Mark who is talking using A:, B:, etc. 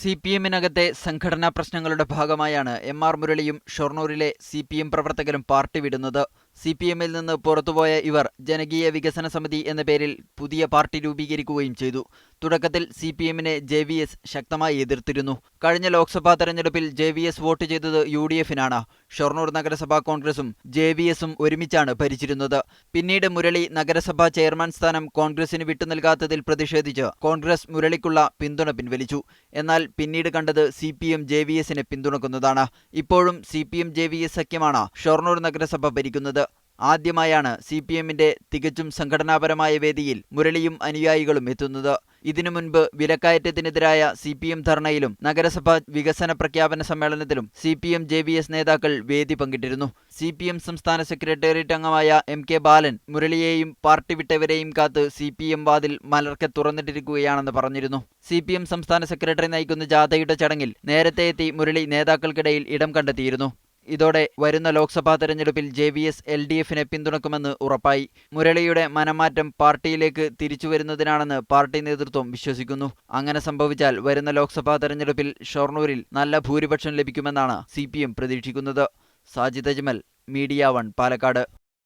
A: സിപിഎമ്മിനകത്തെ സംഘടനാ പ്രശ്നങ്ങളുടെ ഭാഗമായാണ് എം.ആർ. മുരളിയും ഷൊർണൂരിലെ സിപിഎം പ്രവർത്തകരും പാർട്ടി വിടുന്നത്. സിപിഎമ്മിൽ നിന്ന് പുറത്തുപോയ ഇവർ ജനകീയ വികസന സമിതി എന്ന പേരിൽ പുതിയ പാർട്ടി രൂപീകരിക്കുകയും ചെയ്തു. തുടക്കത്തിൽ സിപിഎമ്മിനെ JVS ശക്തമായി എതിർത്തിരുന്നു. കഴിഞ്ഞ ലോക്സഭാ തെരഞ്ഞെടുപ്പിൽ JVS വോട്ട് ചെയ്തത് UDF-നാണ്. ഷൊർണൂർ നഗരസഭാ കോൺഗ്രസും JVS-ഉം ഒരുമിച്ചാണ് ഭരിച്ചിരുന്നത്. പിന്നീട് മുരളി നഗരസഭാ ചെയർമാൻ സ്ഥാനം കോൺഗ്രസിന് വിട്ടുനൽകാത്തതിൽ പ്രതിഷേധിച്ച് കോൺഗ്രസ് മുരളിക്കുള്ള പിന്തുണ പിൻവലിച്ചു. എന്നാൽ പിന്നീട് കണ്ടത് സിപിഎം JVS-നെ പിന്തുണക്കുന്നതാണ്. ഇപ്പോഴും സിപിഎം JVS സഖ്യമാണ് ഷൊർണൂർ നഗരസഭ ഭരിക്കുന്നത്. ആദ്യമായാണ് സിപിഎമ്മിന്റെ തികച്ചും സംഘടനാപരമായ വേദിയിൽ മുരളിയും അനുയായികളും എത്തുന്നത്. ഇതിനു മുൻപ് വിലക്കയറ്റത്തിനെതിരായ സിപിഎം ധർണയിലും നഗരസഭാ വികസന പ്രഖ്യാപന സമ്മേളനത്തിലും സിപിഎം JVS നേതാക്കൾ വേദി പങ്കിട്ടിരുന്നു. സിപിഎം സംസ്ഥാന സെക്രട്ടേറിയറ്റ് അംഗമായ MK ബാലൻ മുരളിയെയും പാർട്ടി വിട്ടവരെയും കാത്ത് സിപിഎം വാതിൽ മലർക്കെ തുറന്നിട്ടിരിക്കുകയാണെന്ന് പറഞ്ഞിരുന്നു. സിപിഎം സംസ്ഥാന സെക്രട്ടറി നയിക്കുന്ന ജാഥയുടെ ചടങ്ങിൽ നേരത്തെ എത്തി മുരളി നേതാക്കൾക്കിടയിൽ ഇടം കണ്ടെത്തിയിരുന്നു. ഇതോടെ വരുന്ന ലോക്സഭാ തെരഞ്ഞെടുപ്പിൽ JVS LDF-നെ പിന്തുണക്കുമെന്ന് ഉറപ്പായി. മുരളിയുടെ മനംമാറ്റം പാർട്ടിയിലേക്ക് തിരിച്ചുവരുന്നതിനാണെന്ന് പാർട്ടി നേതൃത്വം വിശ്വസിക്കുന്നു. അങ്ങനെ സംഭവിച്ചാൽ വരുന്ന ലോക്സഭാ തെരഞ്ഞെടുപ്പിൽ ഷൊർണൂരിൽ നല്ല ഭൂരിപക്ഷം ലഭിക്കുമെന്നാണ് CPM പ്രതീക്ഷിക്കുന്നത്. സാജിദ് അജ്മൽ, മീഡിയ 1, പാലക്കാട്.